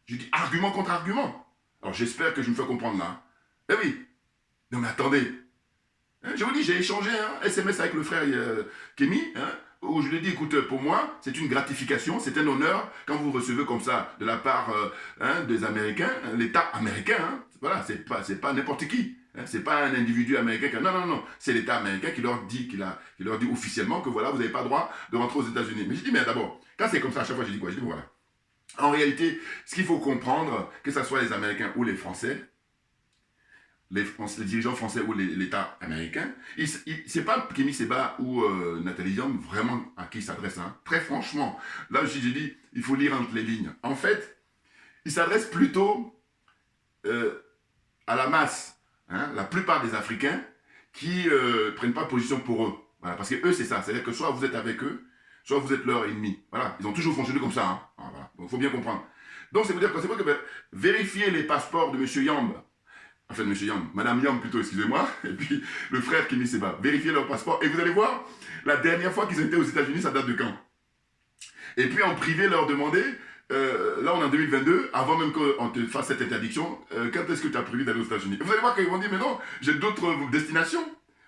Je dis argument contre argument. Alors j'espère que je me fais comprendre là. Eh oui. Non mais attendez. Je vous dis, j'ai échangé un SMS avec le frère Kémy, où je lui ai dit, écoute, pour moi, c'est une gratification, c'est un honneur quand vous recevez comme ça de la part des Américains, l'État américain, voilà, c'est pas n'importe qui, c'est pas un individu américain, non, c'est l'État américain qui leur dit officiellement que voilà, vous n'avez pas droit de rentrer aux États-Unis. Mais je dis, mais d'abord, quand c'est comme ça, à chaque fois, je dis quoi? Je dis, voilà. En réalité, ce qu'il faut comprendre, que ce soit les Américains ou les Français, les dirigeants français ou l'État américain, c'est pas Kémy Séba ou Nathalie Diom vraiment à qui il s'adresse. Hein. Très franchement, là j'ai dit, il faut lire entre les lignes. En fait, il s'adresse plutôt à la masse, la plupart des Africains qui prennent pas position pour eux. Voilà, parce que eux, c'est ça. C'est-à-dire que soit vous êtes avec eux, soit vous êtes leur ennemi. Voilà, ils ont toujours fonctionné comme ça. Hein. Voilà. Donc il faut bien comprendre. Donc c'est pour dire que c'est vrai que vérifier les passeports de M. Yamb, enfin, M. Yamb, Madame Yamb plutôt, excusez-moi, et puis le frère Kémy Séba, vérifiez leur passeport, et vous allez voir, la dernière fois qu'ils étaient aux États-Unis, ça date de quand? Et puis en privé, leur demander, là on est en 2022, avant même qu'on te fasse cette interdiction, quand est-ce que tu as prévu d'aller aux États-Unis? Vous allez voir qu'ils vont dire, mais non, j'ai d'autres destinations.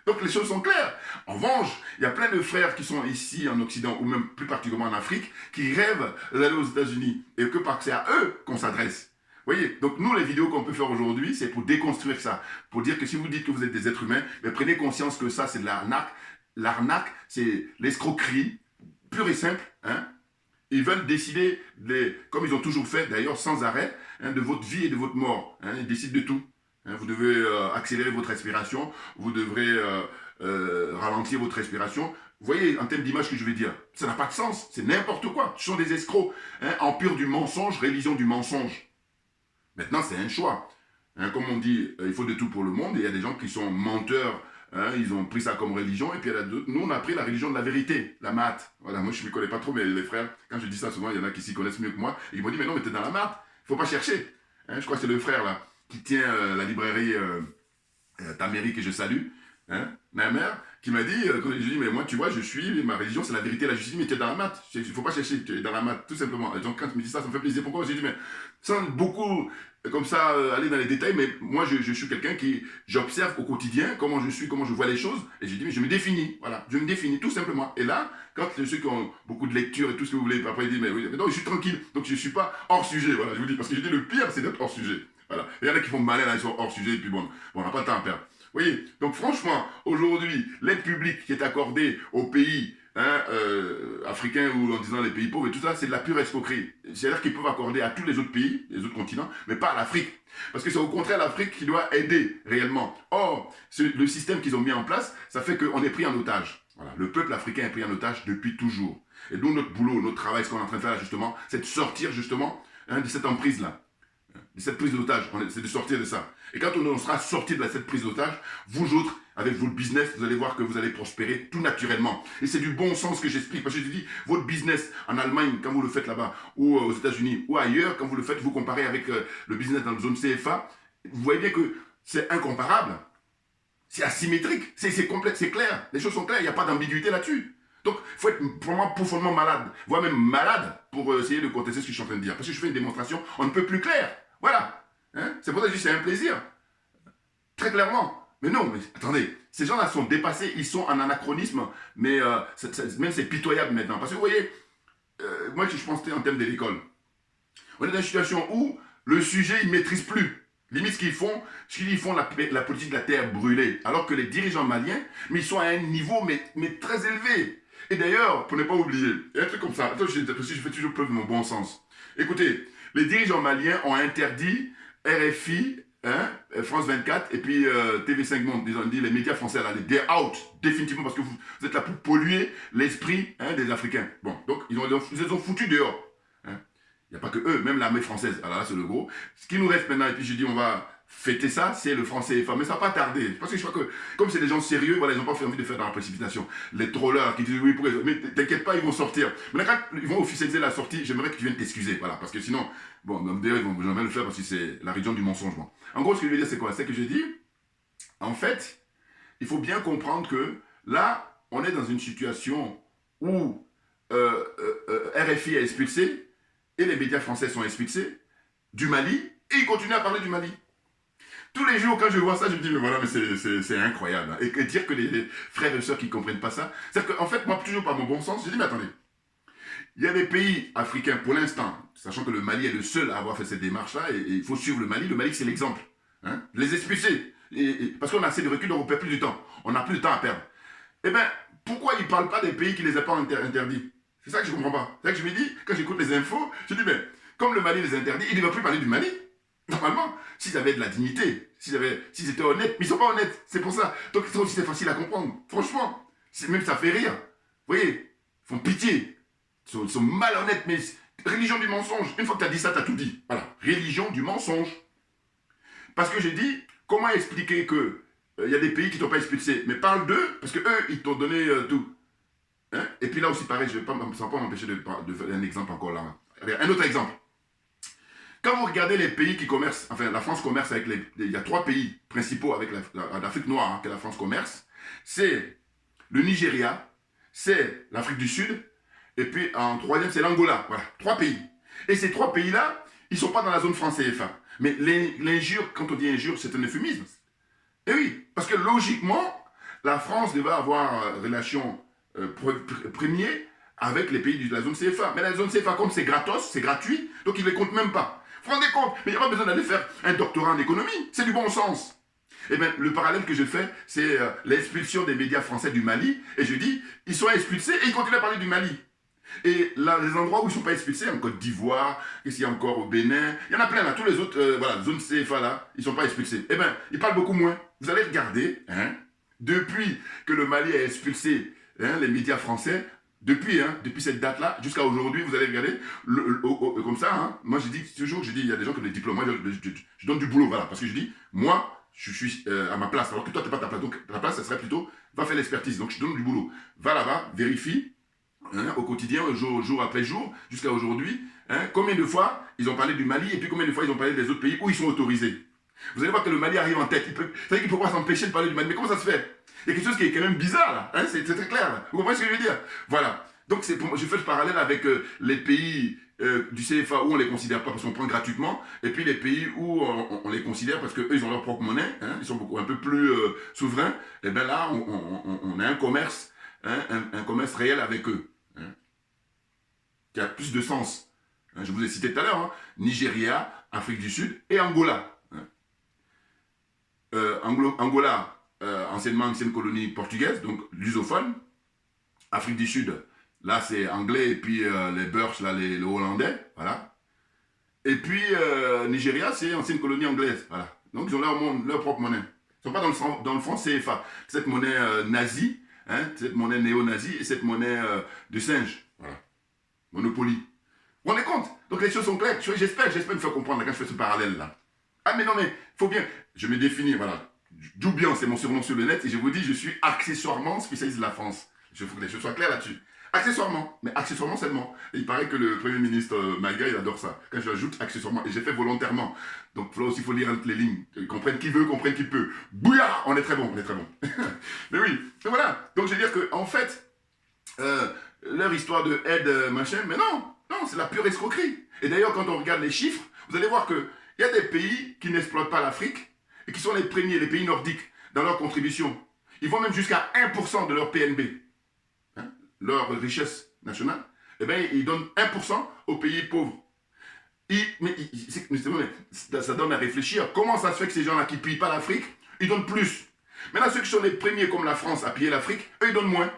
Donc les choses sont claires. En revanche, il y a plein de frères qui sont ici en Occident, ou même plus particulièrement en Afrique, qui rêvent d'aller aux États-Unis, et que c'est à eux qu'on s'adresse. Vous voyez, donc nous, les vidéos qu'on peut faire aujourd'hui, c'est pour déconstruire ça. Pour dire que si vous dites que vous êtes des êtres humains, mais prenez conscience que ça, c'est de l'arnaque. L'arnaque, c'est l'escroquerie, pure et simple. Ils veulent décider, comme ils ont toujours fait, d'ailleurs, sans arrêt, de votre vie et de votre mort. Ils décident de tout. Vous devez accélérer votre respiration, vous devrez ralentir votre respiration. Vous voyez, en termes d'image que je vais dire, ça n'a pas de sens, c'est n'importe quoi. Ce sont des escrocs. Empire du mensonge, religion du mensonge. Maintenant, c'est un choix. Comme on dit, il faut de tout pour le monde. Et il y a des gens qui sont menteurs. Ils ont pris ça comme religion. Et puis, il y en a d'autres. Nous, on a pris la religion de la vérité, la maths. Voilà, moi, je ne m'y connais pas trop, mais les frères, quand je dis ça souvent, il y en a qui s'y connaissent mieux que moi. Et ils m'ont dit, mais non, mais t'es dans la maths. Il ne faut pas chercher. Je crois que c'est le frère, là, qui tient la librairie Taméry, que je salue. Ma mère, qui m'a dit, quand je lui ai dit, mais moi, tu vois, ma religion, c'est la vérité, la justice, mais tu es dans la maths. Il ne faut pas chercher, tu es dans la maths, tout simplement. Et donc, quand tu me dis ça, ça me fait plaisir. Pourquoi? J'ai dit, mais sans beaucoup, comme ça, aller dans les détails, mais moi, je suis quelqu'un qui, j'observe au quotidien comment je suis, comment je vois les choses, et j'ai dit, mais je me définis, voilà, je me définis, tout simplement. Et là, quand ceux qui ont beaucoup de lecture et tout ce que vous voulez, après, ils disent, mais oui, mais non, je suis tranquille, donc je ne suis pas hors sujet, voilà, je vous dis, parce que je dis, le pire, c'est d'être hors sujet. Voilà. Et il y en a qui font malin, là, ils sont hors sujet, et puis bon, on n'a pas de temps à perdre. Vous voyez, donc franchement, aujourd'hui, l'aide publique qui est accordée aux pays africains ou en disant les pays pauvres et tout ça, c'est de la pure escroquerie. C'est-à-dire qu'ils peuvent accorder à tous les autres pays, les autres continents, mais pas à l'Afrique. Parce que c'est au contraire l'Afrique qui doit aider réellement. Or, le système qu'ils ont mis en place, ça fait qu'on est pris en otage. Voilà. Le peuple africain est pris en otage depuis toujours. Et donc notre boulot, notre travail, ce qu'on est en train de faire là, justement, c'est de sortir justement de cette emprise-là. De cette prise d'otage, c'est de sortir de ça. Et quand on sera sorti de cette prise d'otage, vous autres, avec votre business, vous allez voir que vous allez prospérer tout naturellement. Et c'est du bon sens que j'explique. Parce que je dis, votre business en Allemagne, quand vous le faites là-bas, ou aux États-Unis, ou ailleurs, quand vous le faites, vous comparez avec le business dans la zone CFA, vous voyez bien que c'est incomparable. C'est asymétrique, c'est complexe, c'est clair. Les choses sont claires, il n'y a pas d'ambiguïté là-dessus. Donc, il faut être vraiment profondément malade, voire même malade, pour essayer de contester ce que je suis en train de dire. Parce que je fais une démonstration, on ne peut plus clair. Voilà. Hein? C'est pour ça que je dis c'est un plaisir. Très clairement. Mais non, mais attendez, ces gens-là sont dépassés, ils sont en anachronisme, mais même c'est pitoyable maintenant. Parce que vous voyez, moi je pense en termes de l'école. On est dans une situation où le sujet, ils ne maîtrisent plus. Limite, ce qu'ils font la politique de la terre brûlée. Alors que les dirigeants maliens, mais ils sont à un niveau mais très élevé. Et d'ailleurs, pour ne pas oublier, il y a un truc comme ça, attends, je fais toujours preuve de mon bon sens. Écoutez, les dirigeants maliens ont interdit RFI, France 24 et puis TV5 Monde, ils ont dit les médias français, là, they're out, définitivement, parce que vous êtes là pour polluer l'esprit des Africains. Bon, donc ils les ont foutus dehors. Il n'y a pas que eux, même l'armée française. Alors là, c'est le gros. Ce qui nous reste maintenant, et puis je dis, on va fêter ça, c'est le franc CFA. Mais ça n'a pas tardé. Parce que je crois que, comme c'est des gens sérieux, voilà, ils n'ont pas fait envie de faire dans la précipitation. Les trollers qui disent, oui, pourquoi? Mais t'inquiète pas, ils vont sortir. Maintenant, quand ils vont officialiser la sortie, j'aimerais que tu viennes t'excuser. Voilà, parce que sinon, bon, d'ailleurs, ils vont jamais le faire parce que c'est la région du mensonge. Bon. En gros, ce que je veux dire, c'est quoi? C'est que j'ai dit, en fait, il faut bien comprendre que là, on est dans une situation où RFI a expulsé, et les médias français sont expulsés du Mali, et ils continuent à parler du Mali. Tous les jours, quand je vois ça, je me dis, mais voilà, mais c'est incroyable. Hein. Et dire que les frères et sœurs qui ne comprennent pas ça, c'est-à-dire qu'en fait, moi, toujours par mon bon sens, je dis, mais attendez, il y a des pays africains, pour l'instant, sachant que le Mali est le seul à avoir fait cette démarche-là, et il faut suivre le Mali c'est l'exemple. Hein, les expulser, parce qu'on a assez de recul, donc on ne perd plus du temps. On n'a plus de temps à perdre. Eh bien, pourquoi ils ne parlent pas des pays qui ne les ont pas interdits? C'est ça que je ne comprends pas. C'est ça que je me dis, quand j'écoute les infos, je dis, mais comme le Mali les interdit, ils ne devraient plus parler du Mali. Normalement, s'ils avaient de la dignité, s'ils étaient honnêtes, mais ils ne sont pas honnêtes, c'est pour ça. Donc ça aussi c'est facile à comprendre. Franchement, même ça fait rire. Vous voyez, ils font pitié. Ils sont malhonnêtes, mais religion du mensonge. Une fois que tu as dit ça, tu as tout dit. Voilà, religion du mensonge. Parce que j'ai dit, comment expliquer que il y a des pays qui ne t'ont pas expulsé, mais parle d'eux, parce qu'eux, ils t'ont donné tout. Hein? Et puis là aussi, pareil, je ne vais pas m'empêcher de faire un exemple encore là. Un autre exemple. Quand vous regardez les pays qui commercent, enfin la France commerce avec il y a 3 pays principaux avec l'Afrique noire que la France commerce, c'est le Nigeria, c'est l'Afrique du Sud, et puis en 3e c'est l'Angola. Voilà, 3 pays. Et ces 3 pays-là, ils ne sont pas dans la zone franc CFA. Mais l'injure, quand on dit injure, c'est un euphémisme. Et oui, parce que logiquement, la France devait avoir relation premier avec les pays de la zone CFA. Mais la zone CFA, comme c'est gratos, c'est gratuit, donc ils ne les comptent même pas. Vous vous rendez compte? Mais il n'y a pas besoin d'aller faire un doctorat en économie, c'est du bon sens. Et bien, le parallèle que je fais, c'est l'expulsion des médias français du Mali, et je dis, ils sont expulsés et ils continuent à parler du Mali. Et là, les endroits où ils ne sont pas expulsés, en Côte d'Ivoire, ici encore au Bénin, il y en a plein là, tous les autres, voilà, zones CFA là, ils ne sont pas expulsés. Eh bien, ils parlent beaucoup moins. Vous allez regarder, hein, depuis que le Mali a expulsé les médias français, depuis cette date-là, jusqu'à aujourd'hui, vous allez regarder, comme ça, hein, moi je dis toujours, il y a des gens qui ont des diplômes, moi je donne du boulot, voilà, parce que je dis, moi, je suis à ma place, alors que toi, tu n'es pas à ta place, donc ta place, ça serait plutôt, va faire l'expertise, donc je donne du boulot. Va là-bas, vérifie, au quotidien, jour après jour, jusqu'à aujourd'hui, combien de fois ils ont parlé du Mali, et puis combien de fois ils ont parlé des autres pays où ils sont autorisés. Vous allez voir que le Mali arrive en tête, c'est-à-dire qu'il ne peut pas s'empêcher de parler du Mali, mais comment ça se fait? Il y a quelque chose qui est quand même bizarre, là. Hein, c'est très clair, là. Vous comprenez ce que je veux dire? Voilà. Donc, je fais le parallèle avec les pays du CFA où on ne les considère pas parce qu'on prend gratuitement, et puis les pays où on les considère parce qu'eux, ils ont leur propre monnaie, hein, ils sont un peu plus souverains. Et bien là, on a un commerce, hein, un commerce réel avec eux, hein, qui a plus de sens. Hein, je vous ai cité tout à l'heure, hein, Nigeria, Afrique du Sud et Angola. Hein. Angola, ancienne colonie portugaise, donc lusophone. Afrique du Sud, là c'est anglais, et puis les Boers, là les hollandais, voilà. Et puis Nigeria, c'est ancienne colonie anglaise, voilà. Donc ils ont leur propre monnaie. Ils ne sont pas dans le franc CFA. Cette monnaie nazie, hein, cette monnaie néo-nazie et cette monnaie de singe, voilà. Monopoly. Vous vous rendez compte? Donc les choses sont claires. J'espère me faire comprendre là, quand je fais ce parallèle-là. Ah mais non, mais il faut bien... Je me définis, voilà. Doubian, c'est mon surnom sur le net, et je vous dis, je suis accessoirement spécialiste de la France. Il faut que les choses soient claires là-dessus. Accessoirement, mais accessoirement seulement. Et il paraît que le Premier ministre Maïga, il adore ça. Quand je l'ajoute accessoirement, et j'ai fait volontairement. Donc là aussi, il faut lire entre les lignes. Comprenne qui veut, comprenne qui peut. Bouya, on est très bon, on est très bon. Mais oui, mais voilà. Donc je veux dire qu'en fait, leur histoire de aide, machin, mais non, c'est la pure escroquerie. Et d'ailleurs, quand on regarde les chiffres, vous allez voir qu'il y a des pays qui n'exploitent pas l'Afrique, et qui sont les premiers, les pays nordiques, dans leur contribution. Ils vont même jusqu'à 1% de leur PNB. Hein, leur richesse nationale, eh bien, ils donnent 1% aux pays pauvres. Ça donne à réfléchir. Comment ça se fait que ces gens-là qui ne pillent pas l'Afrique, ils donnent plus? Maintenant, ceux qui sont les premiers, comme la France, à piller l'Afrique, eux, ils donnent moins.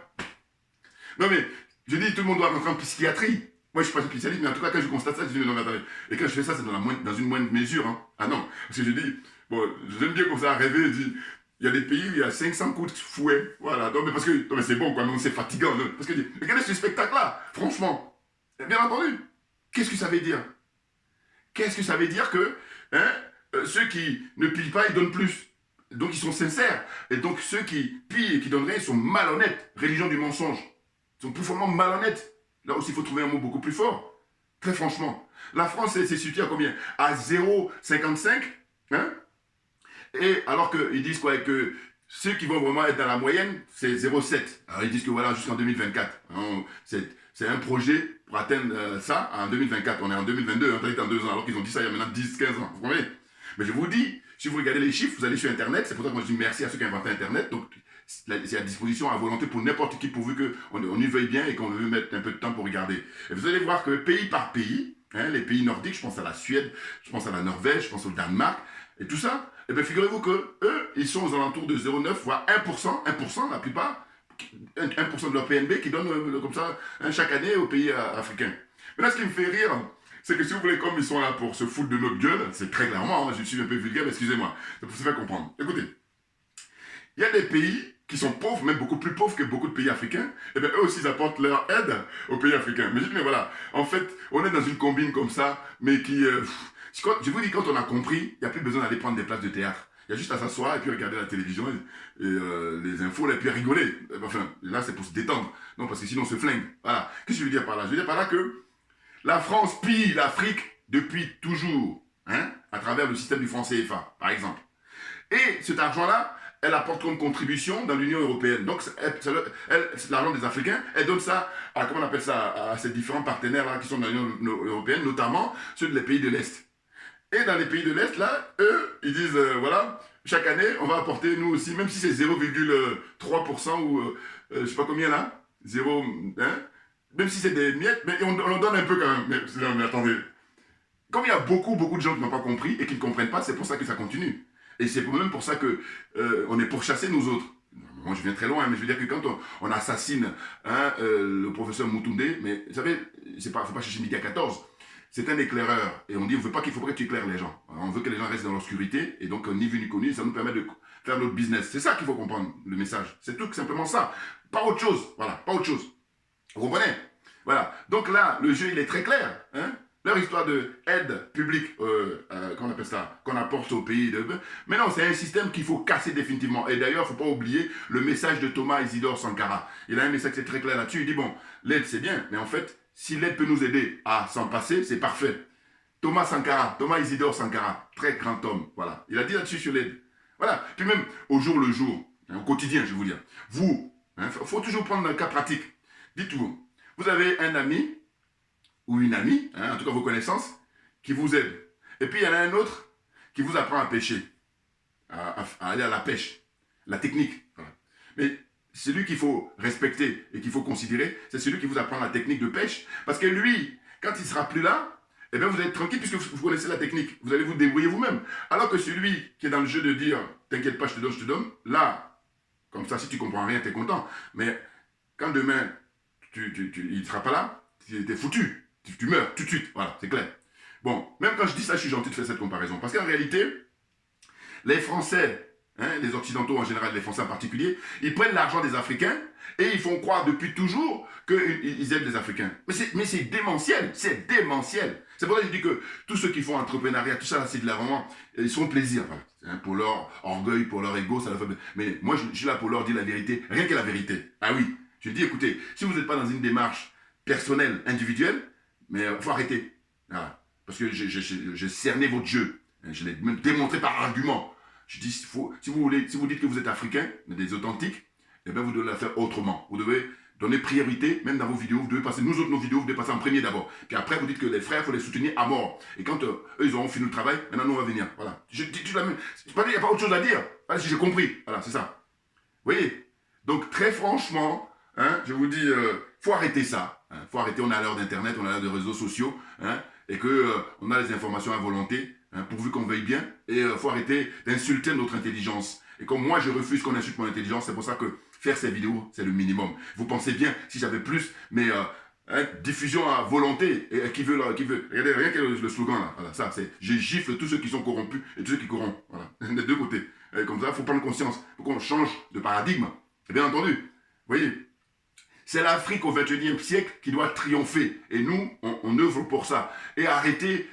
Non mais, je dis, tout le monde doit rentrer en psychiatrie. Moi, je ne suis pas spécialiste, mais en tout cas, quand je constate ça, je dis, non, mais attendez. Et quand je fais ça, c'est dans une moindre mesure. Hein. Ah non, parce que je dis, bon, j'aime bien comme ça rêver, je dis, il y a des pays où il y a 500 coups de fouet. Voilà, non, mais parce que non, mais c'est bon, quoi, mais c'est fatigant. Non, parce que, regardez ce spectacle-là, franchement. Bien entendu, qu'est-ce que ça veut dire? Qu'est-ce que ça veut dire que hein, ceux qui ne pillent pas, ils donnent plus? Donc, ils sont sincères. Et donc, ceux qui pillent et qui donnent rien, ils sont malhonnêtes. Religion du mensonge. Ils sont profondément malhonnêtes. Là aussi, il faut trouver un mot beaucoup plus fort. Très franchement. La France, c'est situé à combien? À 0,55. Hein? Et alors qu'ils disent quoi? Que ceux qui vont vraiment être dans la moyenne, c'est 0,7. Alors ils disent que voilà, jusqu'en 2024. Hein, c'est un projet pour atteindre ça en 2024. On est en 2022, hein, dans 2 ans, alors qu'ils ont dit ça il y a maintenant 10, 15 ans. Vous comprenez? Mais je vous dis, si vous regardez les chiffres, vous allez sur Internet. C'est pour ça que moi je dis merci à ceux qui ont inventé Internet. Donc, c'est à disposition, à volonté pour n'importe qui, pourvu qu'on y veuille bien et qu'on veut mettre un peu de temps pour regarder. Et vous allez voir que pays par pays, hein, les pays nordiques, je pense à la Suède, je pense à la Norvège, je pense au Danemark, et tout ça, et bien figurez-vous que eux, ils sont aux alentours de 0,9 voire 1%, la plupart, 1% de leur PNB qui donnent comme ça hein, chaque année aux pays africains. Maintenant, ce qui me fait rire, c'est que si vous voulez, comme ils sont là pour se foutre de notre gueule, c'est très clairement, hein, je suis un peu vulgaire, mais excusez-moi, c'est pour se faire comprendre. Écoutez, il y a des pays qui sont pauvres, même beaucoup plus pauvres que beaucoup de pays africains, et bien eux aussi ils apportent leur aide aux pays africains. Mais je dis, mais voilà, en fait, on est dans une combine comme ça, mais qui... je vous dis, quand on a compris, il n'y a plus besoin d'aller prendre des places de théâtre. Il y a juste à s'asseoir et puis regarder la télévision et les infos, et puis rigoler. Enfin, là, c'est pour se détendre. Non, parce que sinon, on se flingue. Voilà. Qu'est-ce que je veux dire par là? Je veux dire par là que la France pille l'Afrique depuis toujours, hein, à travers le système du franc CFA, par exemple. Et cet argent-là, elle apporte comme contribution dans l'Union européenne. Donc, c'est l'argent des Africains. Elle donne ça à, comment on appelle ça, à ces différents partenaires là, qui sont dans l'Union européenne, notamment ceux des pays de l'Est. Et dans les pays de l'Est, là, eux, ils disent, voilà, chaque année, on va apporter, nous aussi, même si c'est 0,3% ou je sais pas combien là, 0, hein, même si c'est des miettes, mais on en donne un peu quand même. Mais attendez, comme il y a beaucoup de gens qui n'ont pas compris et qui ne comprennent pas, c'est pour ça que ça continue. Et c'est même pour ça que on est pourchassés, nous autres. Moi, je viens très loin, mais je veux dire que quand on assassine hein, le professeur Moutounde, mais vous savez, il ne faut pas chercher midi à 14. C'est un éclaireur. Et on dit, il ne faut pas que tu éclaires les gens. On veut que les gens restent dans l'obscurité. Et donc, ni vu ni connu, ça nous permet de faire notre business. C'est ça qu'il faut comprendre, le message. C'est tout simplement ça. Pas autre chose. Voilà, pas autre chose. Vous comprenez? Voilà. Donc là, le jeu, il est très clair. Hein? Leur histoire de aide publique, qu'on appelle ça, qu'on apporte au pays. Mais non, c'est un système qu'il faut casser définitivement. Et d'ailleurs, il ne faut pas oublier le message de Thomas Isidore Sankara. Il a un message qui est très clair là-dessus. Il dit, bon, l'aide, c'est bien, mais en fait, si l'aide peut nous aider à s'en passer, c'est parfait. Thomas Isidore Sankara, très grand homme, voilà. Il a dit là-dessus sur l'aide. Voilà. Puis même, au jour le jour, au quotidien, je vais vous dire. Vous, il faut toujours prendre un cas pratique. Dites-vous, vous avez un ami ou une amie, en tout cas vos connaissances, qui vous aide. Et puis il y en a un autre qui vous apprend à pêcher, à aller à la pêche, la technique. Voilà. Mais celui qu'il faut respecter et qu'il faut considérer, c'est celui qui vous apprend la technique de pêche. Parce que lui, quand il ne sera plus là, eh bien vous allez être tranquille puisque vous connaissez la technique. Vous allez vous débrouiller vous-même. Alors que celui qui est dans le jeu de dire « t'inquiète pas, je te donne », là, comme ça, si tu ne comprends rien, tu es content. Mais quand demain, il ne sera pas là, tu es foutu. Tu meurs tout de suite. Voilà, c'est clair. Bon, même quand je dis ça, je suis gentil de faire cette comparaison. Parce qu'en réalité, les Français, les Occidentaux en général, les Français en particulier, ils prennent l'argent des Africains et ils font croire depuis toujours qu'ils aident les Africains. Mais c'est démentiel, c'est démentiel. C'est pour ça que je dis que tous ceux qui font entrepreneuriat, tout ça, c'est de la vraiment, ils sont plaisir. Voilà. Pour leur orgueil, pour leur ego, ça leur fait... Mais moi, je suis là pour leur dire la vérité, rien que la vérité. Ah oui, je dis, écoutez, si vous n'êtes pas dans une démarche personnelle, individuelle, mais il faut arrêter. Voilà. Parce que j'ai cerné votre jeu. Je l'ai même démontré par argument. Je dis, si vous dites que vous êtes africain, des authentiques, eh bien vous devez la faire autrement. Vous devez donner priorité, même dans vos vidéos, vous devez passer, nous autres, nos vidéos, vous devez passer en premier d'abord. Puis après, vous dites que les frères, il faut les soutenir à mort. Et quand eux, ils auront fini le travail, maintenant, nous, on va venir. Voilà. Je dis la même. Il n'y a pas autre chose à dire. Voilà, si j'ai compris. Voilà, c'est ça. Vous voyez? Donc, très franchement, je vous dis, faut arrêter ça. Faut arrêter, on est à l'heure d'Internet, on est à l'heure des réseaux sociaux, et qu'on a les informations à volonté, pourvu qu'on veuille bien, et faut arrêter d'insulter notre intelligence. Et comme moi, je refuse qu'on insulte mon intelligence, c'est pour ça que faire ces vidéos, c'est le minimum. Vous pensez bien, si j'avais plus, mais diffusion à volonté, et qui veut, regardez, rien que le slogan là, voilà, ça, c'est, je gifle tous ceux qui sont corrompus et tous ceux qui corrompent, voilà, des deux côtés. Et comme ça, il faut prendre conscience, il faut qu'on change de paradigme, et bien entendu, vous voyez. C'est l'Afrique au XXIe siècle qui doit triompher. Et nous, on œuvre pour ça. Et arrêter,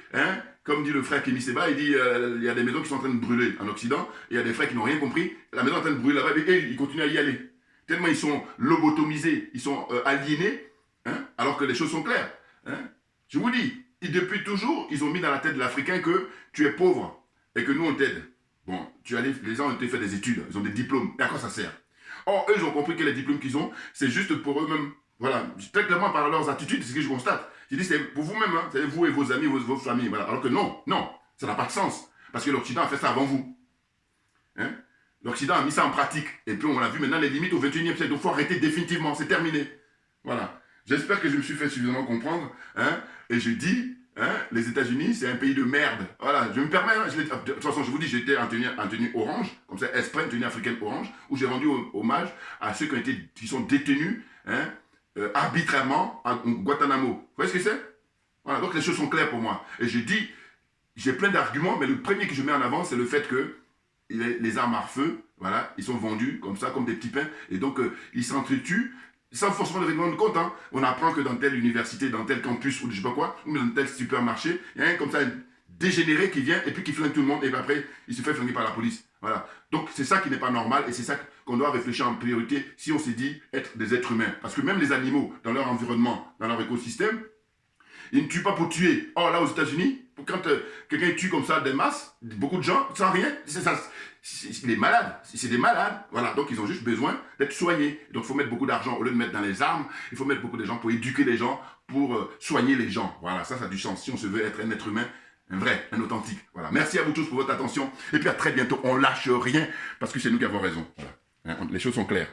comme dit le frère Kémy Seba, il dit il y a des maisons qui sont en train de brûler en Occident, et il y a des frères qui n'ont rien compris. La maison est en train de brûler là-bas, et ils continuent à y aller. Tellement ils sont lobotomisés, ils sont aliénés, alors que les choses sont claires. Je vous dis, depuis toujours, ils ont mis dans la tête de l'Africain que tu es pauvre et que nous, on t'aide. Bon, les gens ont été fait des études, ils ont des diplômes. Et à quoi ça sert? Or, eux, ils ont compris que les diplômes qu'ils ont, c'est juste pour eux-mêmes. Voilà, très clairement par leurs attitudes, c'est ce que je constate. Je dis, c'est pour vous-même, c'est vous et vos amis, vos familles. Voilà. Alors que non, ça n'a pas de sens. Parce que l'Occident a fait ça avant vous. L'Occident a mis ça en pratique. Et puis, on a vu maintenant les limites au XXIe siècle. Donc, il faut arrêter définitivement, c'est terminé. Voilà. J'espère que je me suis fait suffisamment comprendre. Et je dis, les États-Unis, c'est un pays de merde. Voilà, je me permets, de toute façon, je vous dis, j'étais en tenue orange, comme ça, Esprit, tenue africaine orange, où j'ai rendu hommage à ceux qui sont détenus arbitrairement à Guantanamo. Vous voyez ce que c'est? Voilà, donc les choses sont claires pour moi. Et je dis, j'ai plein d'arguments, mais le premier que je mets en avant, c'est le fait que les armes à feu, voilà, ils sont vendus comme ça, comme des petits pains, et donc ils s'entretuent, sans forcément le règlement de compte. On apprend que dans telle université, dans tel campus, ou je sais pas quoi, ou dans tel supermarché, il y a un comme ça, un dégénéré qui vient, et puis qui flingue tout le monde, et puis après, il se fait flinguer par la police. Voilà. Donc c'est ça qui n'est pas normal, et c'est ça qu'on doit réfléchir en priorité si on s'est dit être des êtres humains. Parce que même les animaux, dans leur environnement, dans leur écosystème, ils ne tuent pas pour tuer. Or là, aux États-Unis, quand quelqu'un tue comme ça des masses, beaucoup de gens, sans rien, c'est des malades. C'est des malades. Voilà. Donc ils ont juste besoin d'être soignés. Donc il faut mettre beaucoup d'argent, au lieu de mettre dans les armes, il faut mettre beaucoup d'argent pour éduquer les gens, pour soigner les gens. Voilà, ça a du sens. Si on se veut être un être humain, un vrai, un authentique. Voilà. Merci à vous tous pour votre attention. Et puis à très bientôt. On lâche rien, parce que c'est nous qui avons raison. Voilà. Les choses sont claires.